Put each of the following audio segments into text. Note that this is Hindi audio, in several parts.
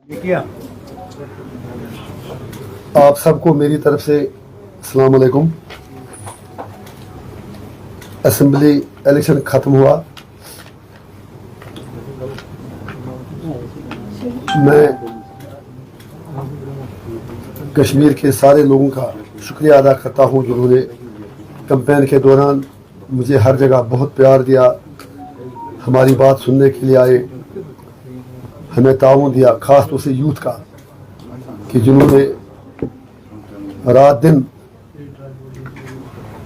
किया। आप सबको मेरी तरफ से अस्सलाम वालेकुम। असेंबली इलेक्शन ख़त्म हुआ। मैं कश्मीर के सारे लोगों का शुक्रिया अदा करता हूं जिन्होंने कैंपेन के दौरान मुझे हर जगह बहुत प्यार दिया, हमारी बात सुनने के लिए आए, हमें ताउन दिया, ख़ास तौर से यूथ का, कि जिन्होंने रात दिन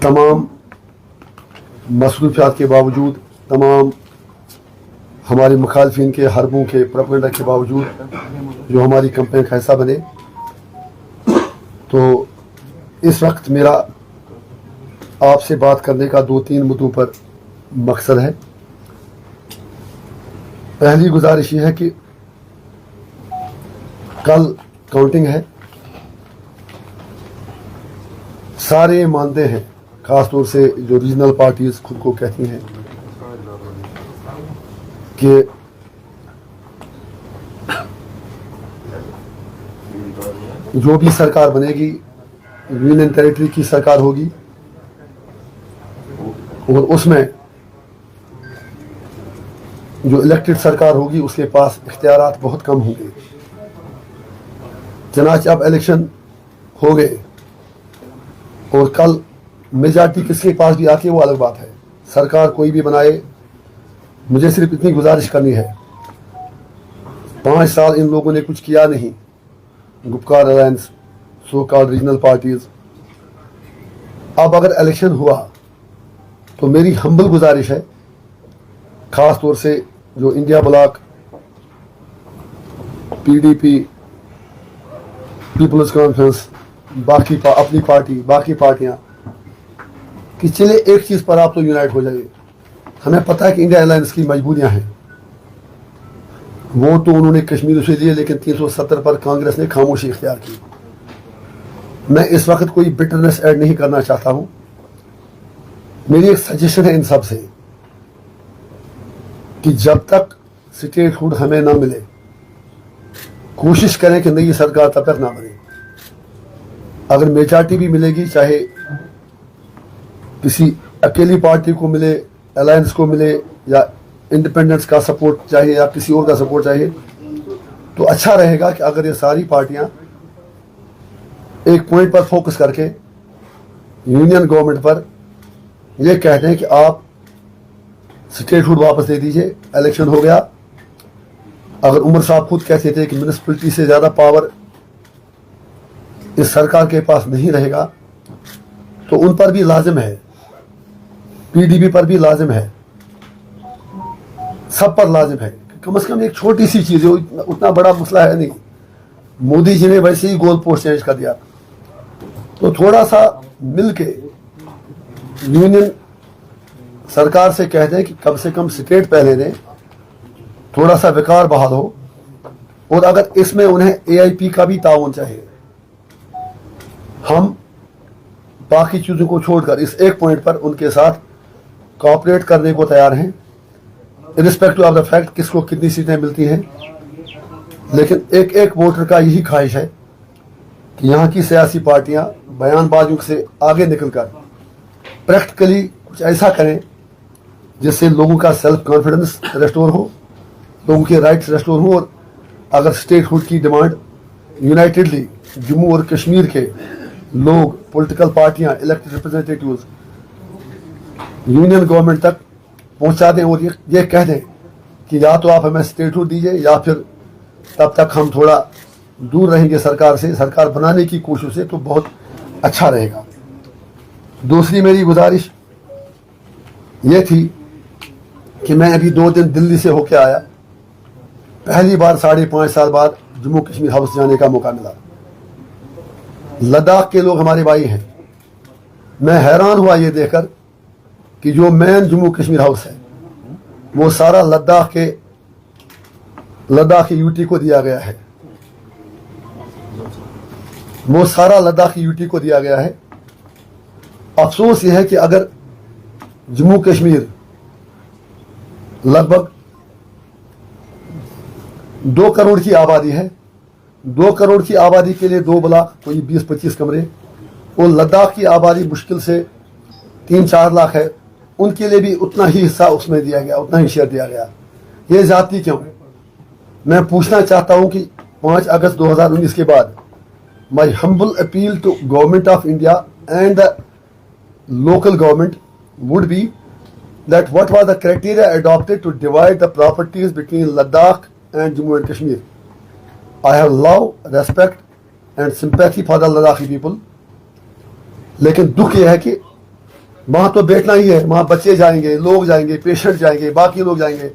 तमाम मसरूफियात के बावजूद, तमाम हमारे मुखालफिन के हरबों के प्रोपेगेंडा के बावजूद जो हमारी कैंपेन का हिस्सा बने। तो इस वक्त मेरा आपसे बात करने का 2-3 मुद्दों पर मकसद है। पहली गुजारिश ये है कि कल काउंटिंग है। सारे मानते हैं, ख़ास तौर से जो रीजनल पार्टीज खुद को कहती हैं, कि जो भी सरकार बनेगी यूनियन टेरिटरी की सरकार होगी और उसमें जो इलेक्टेड सरकार होगी उसके पास इख्तियारात बहुत कम होंगे। चनाच अब इलेक्शन हो गए और कल मेजॉरिटी किसके पास भी आती है वो अलग बात है। सरकार कोई भी बनाए, मुझे सिर्फ इतनी गुजारिश करनी है, 5 साल इन लोगों ने कुछ किया नहीं, Gupkar alliance, so called regional parties. अब अगर इलेक्शन हुआ तो मेरी हम्बल गुजारिश है, ख़ास तौर से जो India block, PDP, people's conference, बाकी अपनी पार्टी, बाकी पार्टियां, कि चले एक चीज़ पर आप तो यूनाइट हो जाइए। हमें पता है कि इंडिया अलायंस की मजबूरियां हैं, वो तो उन्होंने कश्मीर से लिए, लेकिन 370 पर कांग्रेस ने खामोशी इख्तियार की। मैं इस वक्त कोई बिटरनेस ऐड नहीं करना चाहता हूं। मेरी एक सजेशन है इन सब से कि जब तक स्टेटहुड हमें ना मिले, कोशिश करें कि नई सरकार तब तक ना बने। अगर मेजॉरिटी भी मिलेगी, चाहे किसी अकेली पार्टी को मिले, अलायंस को मिले, या इंडिपेंडेंस का सपोर्ट चाहिए, या किसी और का सपोर्ट चाहिए, तो अच्छा रहेगा कि अगर ये सारी पार्टियां एक पॉइंट पर फोकस करके यूनियन गवर्नमेंट पर ये कहते हैं कि आप स्टेटहुड वापस दे दीजिए, इलेक्शन हो गया। अगर उमर साहब खुद कहते थे कि म्यूनिसिपैलिटी से ज़्यादा पावर इस सरकार के पास नहीं रहेगा, तो उन पर भी लाजिम है, पीडीपी पर भी लाजिम है, सब पर लाजिम है। कम से कम एक छोटी सी चीज़ है, उतना बड़ा मसला है नहीं। मोदी जी ने वैसे ही गोल पोस्ट चेंज कर दिया, तो थोड़ा सा मिलके यूनियन सरकार से कहते हैं कि कम से कम स्टेट पहले दें, थोड़ा सा विकार बहाल हो, और अगर इसमें उन्हें एआईपी का भी ताउन चाहिए, हम बाकी चीज़ों को छोड़कर इस एक पॉइंट पर उनके साथ कोऑपरेट करने को तैयार हैं, इरिस्पेक्टिव ऑफ द फैक्ट किसको कितनी सीटें मिलती हैं। लेकिन एक एक वोटर का यही ख्वाहिश है कि यहाँ की सियासी पार्टियाँ बयानबाजियों से आगे निकलकर प्रैक्टिकली कुछ ऐसा करें जिससे लोगों का सेल्फ कॉन्फिडेंस रेस्टोर हो, लोगों के राइट्स रेस्टोर हो, और अगर स्टेटहुड की डिमांड यूनाइटेडली जम्मू और कश्मीर के लोग, पॉलिटिकल पार्टियां, इलेक्टेड रिप्रेजेंटेटिव्स यूनियन गवर्नमेंट तक पहुंचा दें और ये कह दें कि या तो आप हमें स्टेटहुड दीजिए, या फिर तब तक हम थोड़ा दूर रहेंगे सरकार से, सरकार बनाने की कोशिश से, तो बहुत अच्छा रहेगा। दूसरी मेरी गुजारिश ये थी कि मैं अभी 2 दिन दिल्ली से होके आया, पहली बार 5.5 साल बाद जम्मू कश्मीर हाउस जाने का मौका मिला। लद्दाख के लोग हमारे भाई हैं। मैं हैरान हुआ ये देखकर कि जो मेन जम्मू कश्मीर हाउस है वो सारा लद्दाख के यूटी को दिया गया है, वो सारा लद्दाख यूटी को दिया गया है। अफसोस यह है कि अगर जम्मू कश्मीर लगभग 2 करोड़ की आबादी है, 2 करोड़ की आबादी के लिए 2 ब्लॉक, कोई 20-25 कमरे, और लद्दाख की आबादी मुश्किल से 3-4 लाख है, उनके लिए भी उतना ही हिस्सा उसमें दिया गया, उतना ही शेयर दिया गया। ये जाती क्यों? मैं पूछना चाहता हूं कि 5 अगस्त 2019 के बाद my humble appeal to government of India and the local government would be that what was the criteria adopted to divide the properties between Ladakh and Jammu and Kashmir. I have love, respect and sympathy for the Ladakhi people, लेकिन दुख यह है कि वहां तो बैठना ही है, वहां बच्चे जाएंगे, लोग जाएंगे, पेशेंट जाएंगे, बाकी लोग जाएंगे,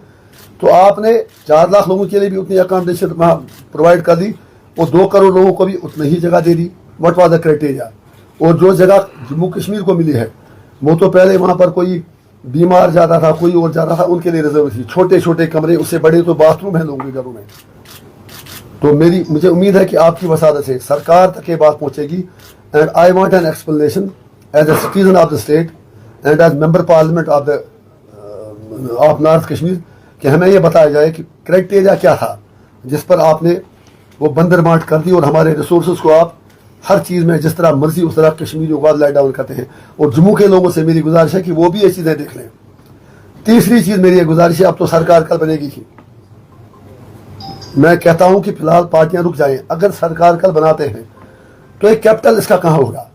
तो आपने 4 लाख लोगों के लिए भी उतनी अकोमोडेशन वहां प्रोवाइड कर दी और 2 करोड़ लोगों को भी उतनी ही जगह दे दी। What was the criteria? और जो जगह जम्मू कश्मीर को मिली है, वो तो पहले वहां पर कोई बीमार जाता था, कोई और जाता था, उनके लिए रिजर्व थी, छोटे छोटे कमरे, उससे बड़े तो बाथरूम है लोगों के घरों में। तो मुझे उम्मीद है कि आपकी वसादत से सरकार तक ये बात पहुंचेगी, and I want an explanation as a citizen of the state and as member parliament of north Kashmir, कि हमें यह बताया जाए कि क्राइटेरिया क्या था जिस पर आपने वो बंदर मार्ट कर दी और हमारे रिसोर्सेज को आप हर चीज़ में जिस तरह मर्जी उस तरह कश्मीरियों को लाइट डाउन करते हैं। और जम्मू के लोगों से मेरी गुजारिश है कि वो भी ये चीज़ें देख लें। तीसरी चीज़ मेरी ये गुजारिश है, अब तो सरकार कल बनेगी ही, मैं कहता हूं कि फिलहाल पार्टियां रुक जाएं। अगर सरकार कल बनाते हैं तो एक कैपिटल इसका कहां होगा?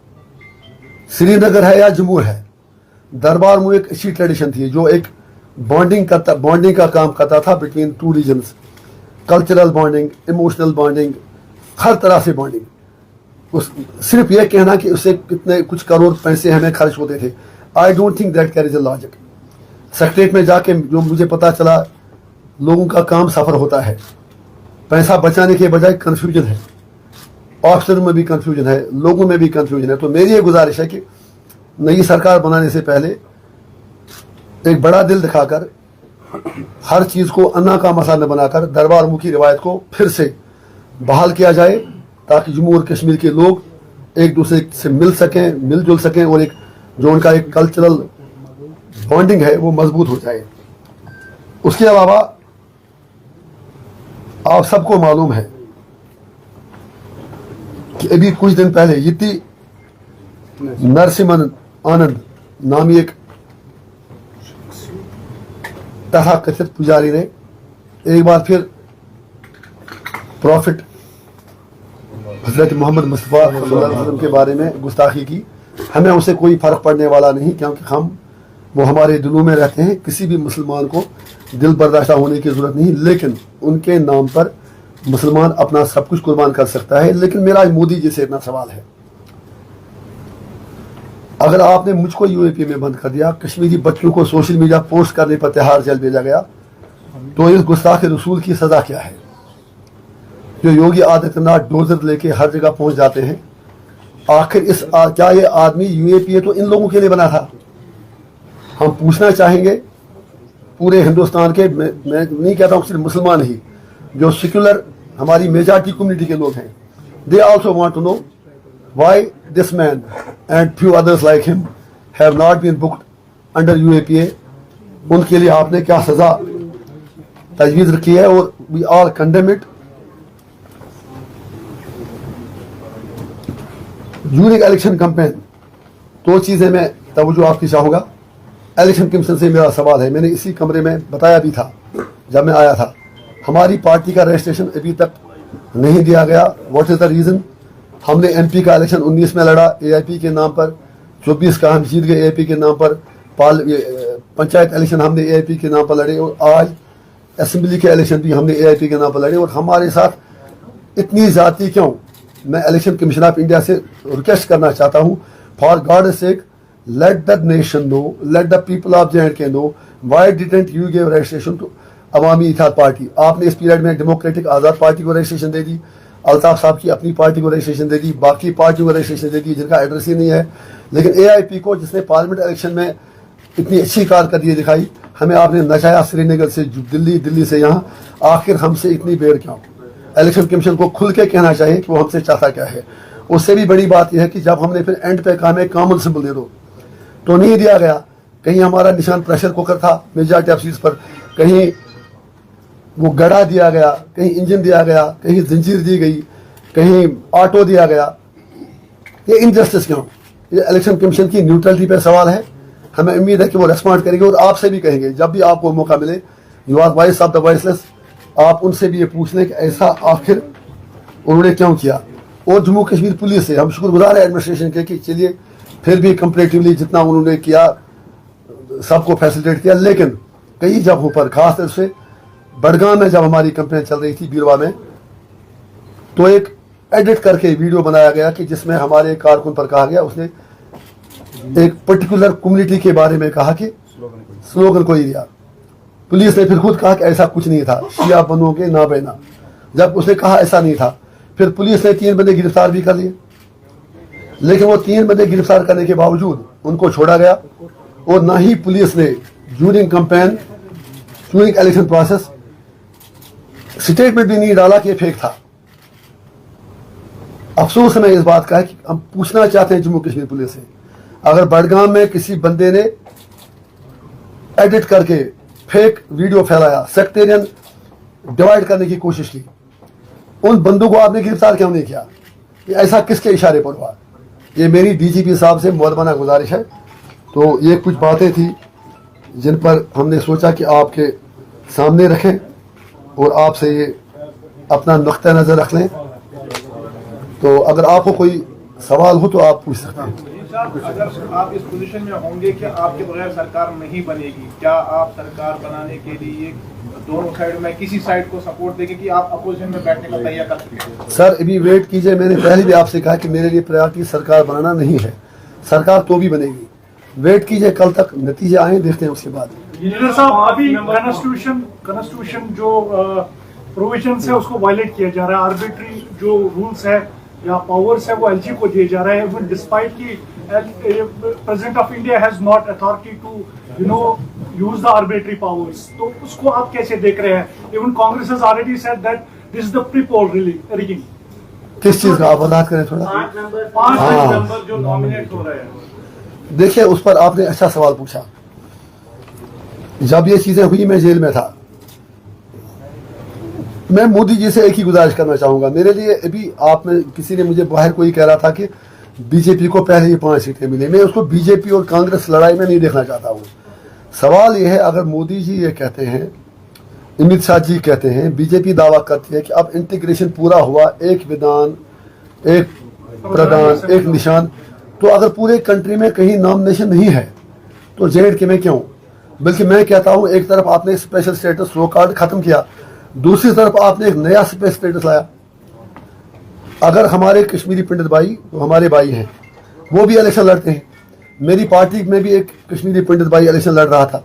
श्रीनगर है या जम्मू है? दरबार में एक अच्छी ट्रेडिशन थी जो एक बॉन्डिंग का काम करता था between 2 reasons, cultural bonding, emotional bonding, हर तरह से बॉन्डिंग। सिर्फ यह कहना कि उससे कितने कुछ करोड़ पैसे हमें खर्च होते थे, I don't think that carries a logic. Secretariat में जाके जो मुझे पता चला, लोगों का काम सफर होता है, पैसा बचाने के बजाय कंफ्यूजन है, ऑफिसर में भी कंफ्यूजन है, लोगों में भी कंफ्यूजन है। तो मेरी ये गुजारिश है कि नई सरकार बनाने से पहले एक बड़ा दिल दिखाकर, हर चीज़ को अन्ना का मसला न बनाकर, दरबार मुखी रिवायत को फिर से बहाल किया जाए, ताकि जम्मू और कश्मीर के लोग एक दूसरे से मिल सकें, मिलजुल सकें, और एक जो उनका एक कल्चरल बॉन्डिंग है वो मजबूत हो जाए। उसके अलावा आप सबको मालूम है कि अभी कुछ दिन पहले यति नरसिम्हन आनंद नामी एक तथाकथित पुजारी ने एक बार फिर प्रॉफिट हजरत मोहम्मद मुस्तफ़ा सल्लल्लाहु अलैहि वसल्लम के बारे में गुस्ताखी की। हमें उससे कोई फर्क पड़ने वाला नहीं, क्योंकि वो हमारे दिलों में रहते हैं। किसी भी मुसलमान को दिल बर्दाश्त होने की जरूरत नहीं, लेकिन उनके नाम पर मुसलमान अपना सब कुछ कुर्बान कर सकता है। लेकिन मेरा मोदी जी से इतना सवाल है, अगर आपने मुझको यूएपी में बंद कर दिया, कश्मीरी बच्चों को सोशल मीडिया पोस्ट करने पर तिहाड़ जेल भेजा गया, तो इस गुस्ताख रसूल की सजा क्या है? जो योगी आदित्यनाथ डोजर लेके हर जगह पहुंच जाते हैं, आखिर क्या ये आदमी यूएपीए तो इन लोगों के लिए बना था? हम पूछना चाहेंगे पूरे हिंदुस्तान के, मैं नहीं कहता हूँ सिर्फ मुसलमान ही, जो सेक्युलर हमारी मेजॉरिटी कम्युनिटी के लोग हैं, they also want to know why this man and few others like him have not been booked under UAPA. उनके लिए आपने क्या सजा तजवीज़ रखी है? और we all condemn it. During election campaign 2 चीज़ें मैं तवज्जो आपकी चाहूँगा। इलेक्शन कमीशन से मेरा सवाल है, मैंने इसी कमरे में बताया भी था जब मैं आया था, हमारी पार्टी का रजिस्ट्रेशन अभी तक नहीं दिया गया। What is the reason? हमने एमपी का इलेक्शन 19 में लड़ा एआईपी के नाम पर, 24 का हम जीत गए एआईपी के नाम पर, पंचायत इलेक्शन हमने एआईपी के नाम पर लड़े, और आज असेंबली के इलेक्शन भी हमने एआईपी के नाम पर लड़े। और हमारे साथ इतनी ज़्यादती क्यों? मैं इलेक्शन कमीशन ऑफ इंडिया से रिक्वेस्ट करना चाहता हूँ, for God sake let the nation know, let the people of J&K know, why didn't you give registration to Awami Ittehad Party? आपने इस पीरियड में डेमोक्रेटिक आज़ाद पार्टी को रजिस्ट्रेशन दे दी, अल्ताफ साहब की अपनी पार्टी को रजिस्ट्रेशन दे दी, बाकी पार्टियों को रजिस्ट्रेशन दे दी जिनका एड्रेस ही नहीं है। लेकिन एआईपी को, जिसने पार्लियामेंट इलेक्शन में इतनी अच्छी कारकर्दगी दिखाई, हमें आपने नचाया श्रीनगर से दिल्ली, दिल्ली से यहाँ। आखिर हमसे इतनी बेर क्यों? इलेक्शन कमीशन को खुल के कहना चाहिए कि वो हमसे चाहता क्या है। उससे भी बड़ी बात यह है कि जब हमने फिर एंड पे कहा हमें कॉमन सिंबल दे दो, तो नहीं दिया गया। कहीं हमारा निशान प्रेशर कुकर था मेजॉरिटी ऑफ सीट्स पर, कहीं वो गड़ा दिया गया, कहीं इंजन दिया गया, कहीं जंजीर दी गई, कहीं ऑटो दिया गया, ये इनजस्टिस क्यों? ये इलेक्शन कमीशन की न्यूट्रलिटी पर सवाल है। हमें उम्मीद है कि वो रेस्पॉन्ड करेंगे और आपसे भी कहेंगे जब भी आपको मौका मिले, you are voice of the voiceless, आप उनसे भी ये पूछ लें कि ऐसा आखिर उन्होंने क्यों किया। और जम्मू कश्मीर पुलिस से हम शुक्रगुजार है एडमिनिस्ट्रेशन के कि चलिए फिर भी कंपेरेटिवली जितना उन्होंने किया सबको फैसिलिटेट किया, लेकिन कई जगहों पर खास तौर से बडगाम में जब हमारी कंपेन चल रही थी बीरवा में, तो एक एडिट करके वीडियो बनाया गया कि जिसमें हमारे कारकुन पर कहा गया, उसने एक पर्टिकुलर कम्युनिटी के बारे में कहा कि स्लोगन कोई दिया। पुलिस ने फिर खुद कहा कि ऐसा कुछ नहीं था, शिया बनोगे ना बहना, जब उसने कहा ऐसा नहीं था। फिर पुलिस ने 3 बंदे गिरफ्तार भी कर लिए, लेकिन वो 3 बंदे गिरफ्तार करने के बावजूद उनको छोड़ा गया और ना ही पुलिस ने during campaign, during election process statement भी नहीं डाला कि ये फेक था। अफसोस हमें इस बात का है कि हम पूछना चाहते हैं जम्मू कश्मीर पुलिस से, अगर बडगाम में किसी बंदे ने एडिट करके फेक वीडियो फैलाया, सेक्टेरियन डिवाइड करने की कोशिश की, उन बंदों को आपने गिरफ्तार क्यों नहीं किया? ये ऐसा किसके इशारे पर हुआ? ये मेरी डीजीपी साहब से मुअद्दबाना गुजारिश है। तो ये कुछ बातें थी जिन पर हमने सोचा कि आपके सामने रखें और आपसे ये अपना नुक्ता नज़र रख लें। तो अगर आपको कोई सवाल हो तो आप पूछ सकते हैं। अगर आप इस पोजीशन में होंगे कि आपके बगैर सरकार नहीं बनेगी, क्या आप सरकार बनाने के लिए दोनों साइड में किसी साइड को सपोर्ट देंगे कि आप अपोजिशन में बैठने का तैयार कर सकते हैं? सर अभी वेट कीजिए, मैंने पहले भी आपसे कहा कि मेरे लिए प्रायोरिटी सरकार बनाना नहीं है, सरकार तो भी बनेगी। वेट कीजिए, कल तक नतीजे आए, देखते हैं उसके बाद। लीडर साहब, अभी कॉन्स्टिट्यूशन जो प्रोविजंस है उसको वायलेट किया जा रहा है, आर्बिट्री जो रूल्स है या पावर्स है वो एलजी को दिए जा रहे हैं, डिस्पाइट की president of India has not authority to use the arbitrary powers. तो उसको आप कैसे देख रहे हैं? Even Congress has already said that this is the pre-poll rigging. किस चीज का आप वजाहत करें थोड़ा? 5 नंबर जो नॉमिनेट हो रहे हैं। देखिए, उस पर आपने अच्छा सवाल पूछा। जब ये चीजें हुई मैं जेल में था। मैं मोदी जी से एक ही गुजारिश करना चाहूंगा, मेरे लिए अभी आप में किसी ने मुझे बाहर कोई कह रहा था कि बीजेपी को पहले ही 5 सीटें मिली, मैं उसको बीजेपी और कांग्रेस लड़ाई में नहीं देखना चाहता हूँ। सवाल यह है, अगर मोदी जी ये कहते हैं, अमित शाह जी कहते हैं, बीजेपी दावा करती है कि अब इंटीग्रेशन पूरा हुआ, एक विधान, एक प्रधान, एक निशान, तो अगर पूरे कंट्री में कहीं नॉमिनेशन नहीं है तो JNK में क्यों? बल्कि मैं कहता हूं, एक तरफ आपने स्पेशल स्टेटस लो कार्ड खत्म किया, दूसरी तरफ आपने एक नया स्पेशल स्टेटस लाया। अगर हमारे कश्मीरी पंडित भाई, तो हमारे भाई हैं, वो भी इलेक्शन लड़ते हैं। मेरी पार्टी में भी एक कश्मीरी पंडित भाई इलेक्शन लड़ रहा था,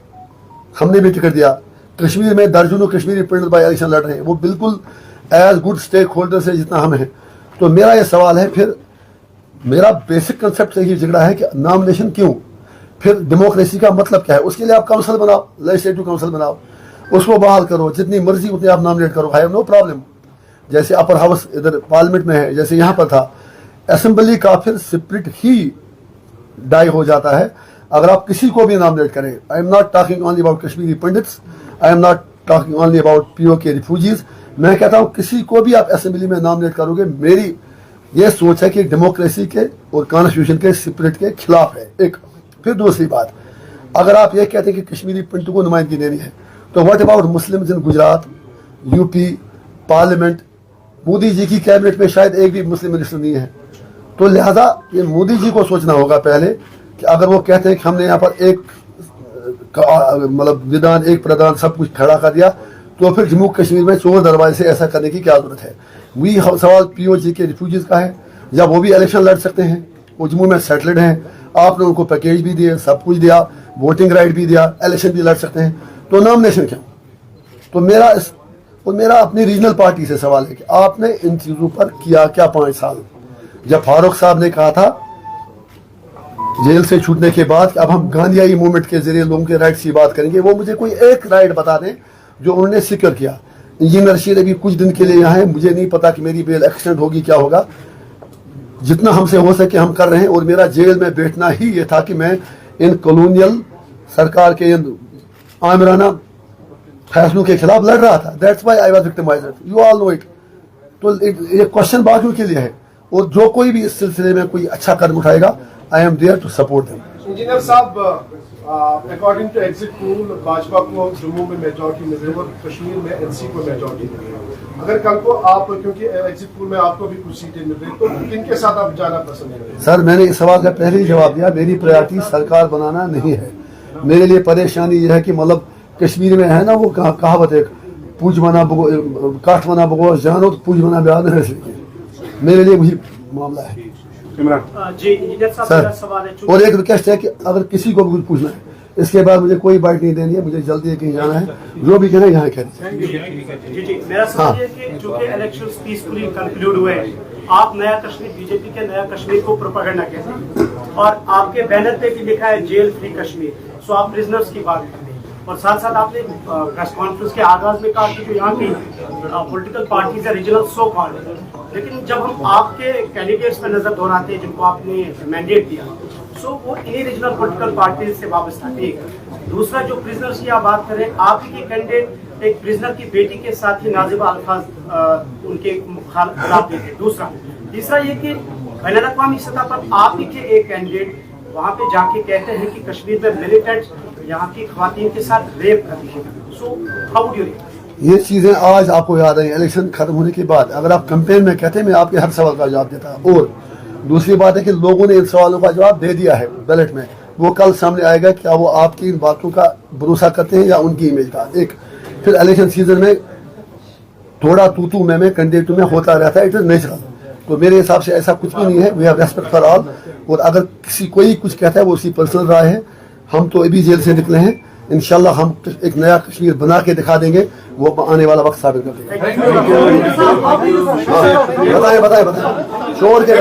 हमने भी टिकट दिया। कश्मीर में दर्जनों कश्मीरी पंडित भाई इलेक्शन लड़ रहे हैं, वो बिल्कुल एज गुड स्टेक होल्डर से जितना हम हैं। तो मेरा ये सवाल है, फिर मेरा बेसिक कंसेप्ट से ही झगड़ा है कि नॉमिनेशन क्यों? फिर डेमोक्रेसी का मतलब क्या है? उसके लिए आप काउंसिल बनाओ, लेजिस्लेटिव काउंसिल बनाओ, उसको बहाल करो, जितनी मर्जी उतने आप नॉमिनेट करो, आई हैव नो प्रॉब्लम। जैसे अपर हाउस इधर पार्लियामेंट में है, जैसे यहाँ पर था, असेंबली का फिर स्पिरिट ही डाई हो जाता है अगर आप किसी को भी नॉमिनेट करें। I am not talking only about Kashmiri pandits, I am not talking only about POK refugees. मैं कहता हूँ किसी को भी आप असेंबली में नॉमिनेट करोगे, मेरी ये सोच है कि डेमोक्रेसी के और कॉन्स्टिट्यूशन के स्पिरिट के खिलाफ है। एक फिर दूसरी बात, अगर आप ये कहते हैं कि कश्मीरी पंडितों को नुमाइंदगी देनी है, तो what about Muslims in Gujarat, UP, parliament? Modi ji की कैबिनेट में शायद एक भी मुस्लिम मिनिस्टर नहीं है। तो लिहाजा ये मोदी जी को सोचना होगा पहले कि अगर वो कहते हैं कि हमने यहाँ पर एक मतलब विधान, एक प्रधान, सब कुछ खड़ा कर दिया, तो फिर जम्मू कश्मीर में चोर दरवाजे से ऐसा करने की क्या जरूरत है? वही सवाल POK के रिफ्यूजीज का है, जब वो भी इलेक्शन लड़ सकते हैं, वो जम्मू में सेटल्ड हैं, आपने उनको पैकेज भी दिए, सब कुछ दिया, वोटिंग राइट भी दिया, इलेक्शन भी लड़ सकते हैं, तो नॉमिनेशन क्यों? तो मेरा अपनी रीजनल पार्टी से सवाल है कि आपने इन चीज़ों पर किया क्या 5 साल? जब फारूक साहब ने कहा था जेल से छूटने के बाद कि अब हम गांधीयाई मूवमेंट के जरिए लोगों के राइट्स की बात करेंगे, वो मुझे कोई एक राइट बता दें जो उन्होंने सिक्योर किया। इंजीनियर रशीद अभी कुछ दिन के लिए यहाँ है, मुझे नहीं पता कि मेरी बेल एक्सटेंड होगी क्या होगा। जितना हमसे हो सके हम कर रहे हैं, और मेरा जेल में बैठना ही ये था कि मैं इन कॉलोनियल सरकार के इन आमिराना फैसलों के खिलाफ लड़ रहा था। That's why I was victimised, you all know it. तो ये क्वेश्चन बाकियों के लिए है, और जो कोई भी इस सिलसिले में कोई अच्छा कदम उठाएगा, I am there to support them. Engineer साहब, according to exit poll Bhajpa को जम्मू में मेजॉरिटी मिल रही है और कश्मीर में एनसी को मेजॉरिटी मिल रही है। अगर कल को आप, क्योंकि एग्जिट पोल में आपको भी कुछ सीटें मिल रही, तो किनके साथ आप जाना पसंद करेंगे? सर, मैंने इस सवाल का पहले ही जवाब दिया, मेरी प्रायोरिटी सरकार बनाना नहीं है। मेरे लिए परेशानी यह है कि मतलब कश्मीर में है ना वो कहावत है, पूछ बना काठ बना बगो जानो तो पूछ बना ब्याह न है, मेरे लिए वही मामला है। जी इंजीनियर साहब, मेरा सवाल है, और एक रिक्वेस्ट है कि अगर किसी को भी कुछ पूछना है, इसके बाद मुझे कोई बाइट नहीं देनी है, मुझे जल्दी कहीं जाना है, जो भी कहना यहाँ कह दीजिए। जी मेरा सवाल ये है कि चूंकि इलेक्शंस पीसफुली कंक्लूड हुए, आप नया कश्मीर, बीजेपी के नया कश्मीर को प्रोपेगेंडा कहते हैं और आपके बैनर पे भी लिखा है जेल फ्री कश्मीर, सो आप प्रिजनर्स की बात करते हैं और साथ साथ आपने प्रेस कॉन्फ्रेंस के आगाज में कहा कि जो यहाँ की पॉलिटिकल पार्टीज है रीजनल सो कॉल्ड, लेकिन जब हम आपके कैंडिडेट्स पर नजर दौड़ाते हैं जिनको आपने मैंडेट दिया, सो वो इन्हीं रीजनल पॉलिटिकल पार्टीज से वाबस्ता है। एक दूसरा, जो प्रिजनर्स की आप बात करें, आपकी कैंडिडेट एक प्रिजनर की बेटी के साथ ही नाजिबा अल्फाज उनके खिलाफ देते। दूसरा, तीसरा ये कि बैनुल अक़वामी सतह पर आप ही के एक कैंडिडेट वहाँ पे जाके कहते हैं कि कश्मीर में मिलिटेंट यहाँ की खवातीन के साथ रेप कर रही है। So how would you react? ये चीजें आज आपको याद आई, इलेक्शन खत्म होने के बाद अगर आप कैंपेन में कहते हैं मैं आपके हर सवाल का जवाब देता। और दूसरी बात है कि लोगों ने इन सवालों का जवाब दे दिया है बैलेट में, वो कल सामने आएगा क्या वो आपकी इन बातों का भरोसा करते हैं या उनकी इमेज का। एक फिर इलेक्शन सीजन में थोड़ा तू मैं कैंडिडेटों में होता रहता है, इट इज नेचुरल। तो मेरे हिसाब से ऐसा कुछ भी नहीं है, we have respect for all. और अगर कोई कुछ कहता है वो उसकी पर्सनल राय है। हम तो अभी जेल से निकले हैं, इंशाल्लाह हम एक नया कश्मीर बना के दिखा देंगे, वो आने वाला वक्त साबित कर देंगे। बताएं शोर के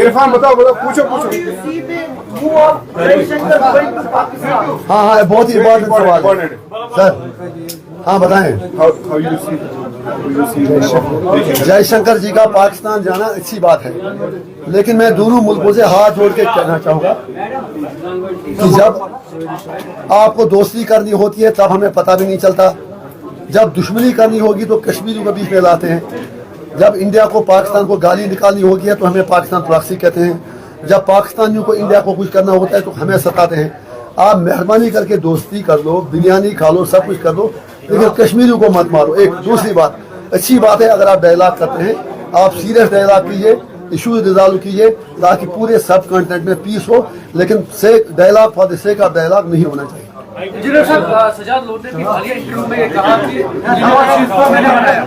इरफान बताओ पूछो। हाँ बहुत ही इम्पोर्टेंट सवाल है सर। हाँ बताएं। जयशंकर जी का पाकिस्तान जाना अच्छी बात है, लेकिन मैं दोनों मुल्कों से हाथ जोड़ के कहना चाहूँगा कि जब आपको दोस्ती करनी होती है तब हमें पता भी नहीं चलता, जब दुश्मनी करनी होगी तो कश्मीरियों के बीच में लाते हैं, जब इंडिया को पाकिस्तान को गाली निकालनी होती है तो हमें पाकिस्तान प्रॉक्सी कहते हैं, जब पाकिस्तानियों को इंडिया को कुछ करना होता है तो हमें सताते हैं। आप मेहरबानी करके दोस्ती कर लो, बिरयानी खा लो, सब कुछ कर लो, लेकिन कश्मीरियों को मत मारो। एक दूसरी बात, अच्छी बात है अगर आप डायलॉग करते हैं, आप सीरियस डायलॉग कीजिए, इशूज रिजॉल्व कीजिए ताकि पूरे सब कॉन्टिनेंट में पीस हो, लेकिन dialogue for the sake of dialogue नहीं होना चाहिए। इंजीनियर साहब, सजाद लोधी ने हालिया इंटरव्यू में ये कहा कि मैंने बनाया।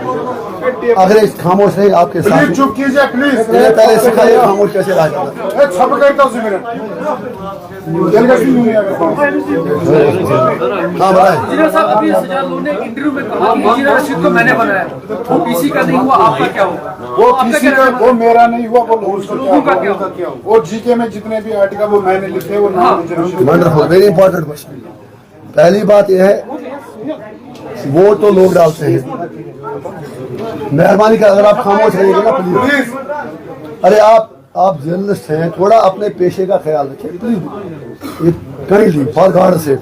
अगर इस खामोश रहे आपके साथ, चुप कीजिए प्लीज। पहले सिखाइए खामोश कैसे रहा जाता है। हाँ बताएं। इंजीनियर साहब, अभी सजाद लोधी ने एक इंटरव्यू में कहा कि इंजीनियर रशीद को मैंने बनाया, वो पीसी का नहीं हुआ, आपका क्या होगा? वो किसी का, वो मेरा नहीं हुआ, वो लोगों का क्या होगा? वो जीके में जितने भी आर्टिकल वो मैंने लिखे, वो वंडरफुल, वेरी इंपॉर्टेंट क्वेश्चन। पहली बात यह है, वोट तो लोग डालते हैं, मेहरबानी कर अगर आप खामोश रहिएगा ना प्लीज। अरे आप जर्नलिस्ट हैं, थोड़ा अपने पेशे का ख्याल रखिए please. Kindly for God sake,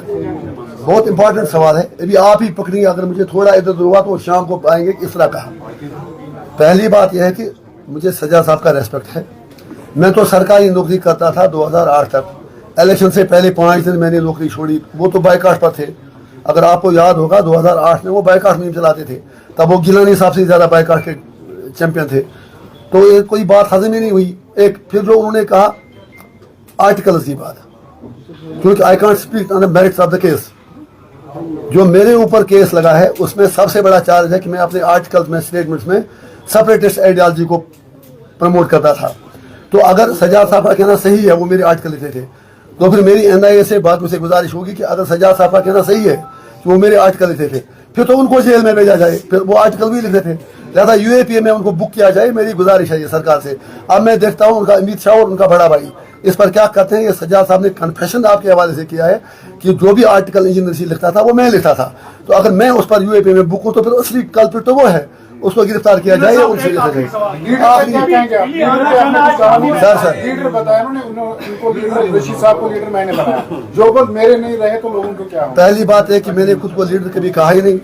बहुत इंपॉर्टेंट सवाल है, अभी आप ही पकड़िए। अगर मुझे थोड़ा इधर उधर हुआ तो शाम को आएंगे कि इस तरह कहा। पहली बात यह है कि मुझे सजा साहब का रेस्पेक्ट है। मैं तो सरकारी नौकरी करता था 2008 तक, इलेक्शन से पहले 5 दिन मैंने नौकरी छोड़ी, वो तो बाइकाट पर थे। अगर आपको याद होगा 2008 में वो बाइकाट मुहिम चलाते थे, तब वो गिलानी साहब से ज़्यादा बाइकाट के चैंपियन थे, तो ये कोई बात हजम ही नहीं हुई। एक फिर जो उन्होंने कहा आर्टिकल्स की बात, क्योंकि I can't speak on the merits of the case. जो मेरे ऊपर केस लगा है उसमें सबसे बड़ा चार्ज है कि मैं अपने आर्टिकल्स में, स्टेटमेंट्स में सेपरेटिस्ट आइडियोलॉजी को प्रमोट करता था। तो अगर सजाद साहब का कहना सही है वो मेरे आर्टिकल लिखे थे, तो फिर मेरी NIA से बात से गुजारिश होगी कि अगर सजाद साहब का कहना सही है कि वो मेरे आर्टिकल लिखे थे, फिर तो उनको जेल में भेजा जाए, फिर वो आर्टिकल भी लिखे थे, लिहाजा UAPA में उनको बुक किया जाए। मेरी गुजारिश है ये सरकार से। अब मैं देखता हूँ उनका अमित शाह और उनका बड़ा भाई इस पर क्या करते हैं। ये सजाद साहब ने कन्फेशन आपके हवाले से किया है कि जो भी आर्टिकल इंजीनियर लिखता था वो मैं लिखता था, तो अगर मैं उस पर UAPA में बुक हूँ तो फिर असली कल्प्रिट तो वो है, उसको गिरफ्तार किया जाए, उनसे लिखा जाए। लीडर बताया उनको, रशीद साहब को लीडर मैंने बनाया, जो लोग मेरे नहीं रहे तो लोगों को क्या हो? पहली बात है कि मैंने खुद को लीडर कभी कहा ही नहीं,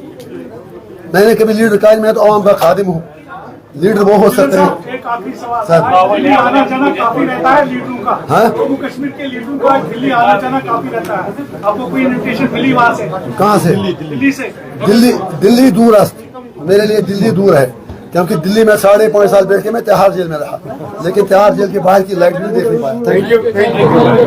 मैंने कभी लीडर कहा नहीं, मैं तो आवाम का खादिम हूँ। लीडर वो हो सकते हैं। एक आखिरी सवाल, सर। दिल्ली आना जाना काफी रहता है लीडरों का, हाँ? जम्मू कश्मीर के लीडरों का दिल्ली आना जाना काफी रहता है, आपको कोई इन्विटेशन मिली वहाँ से? कहाँ से? दिल्ली से? दिल्ली दूर है मेरे लिए, दिल्ली दूर है, क्योंकि दिल्ली में 5.5 साल बैठ के मैं तिहाड़ जेल में रहा, लेकिन तिहाड़ जेल के बाहर की लाइट नहीं देख नहीं पाया।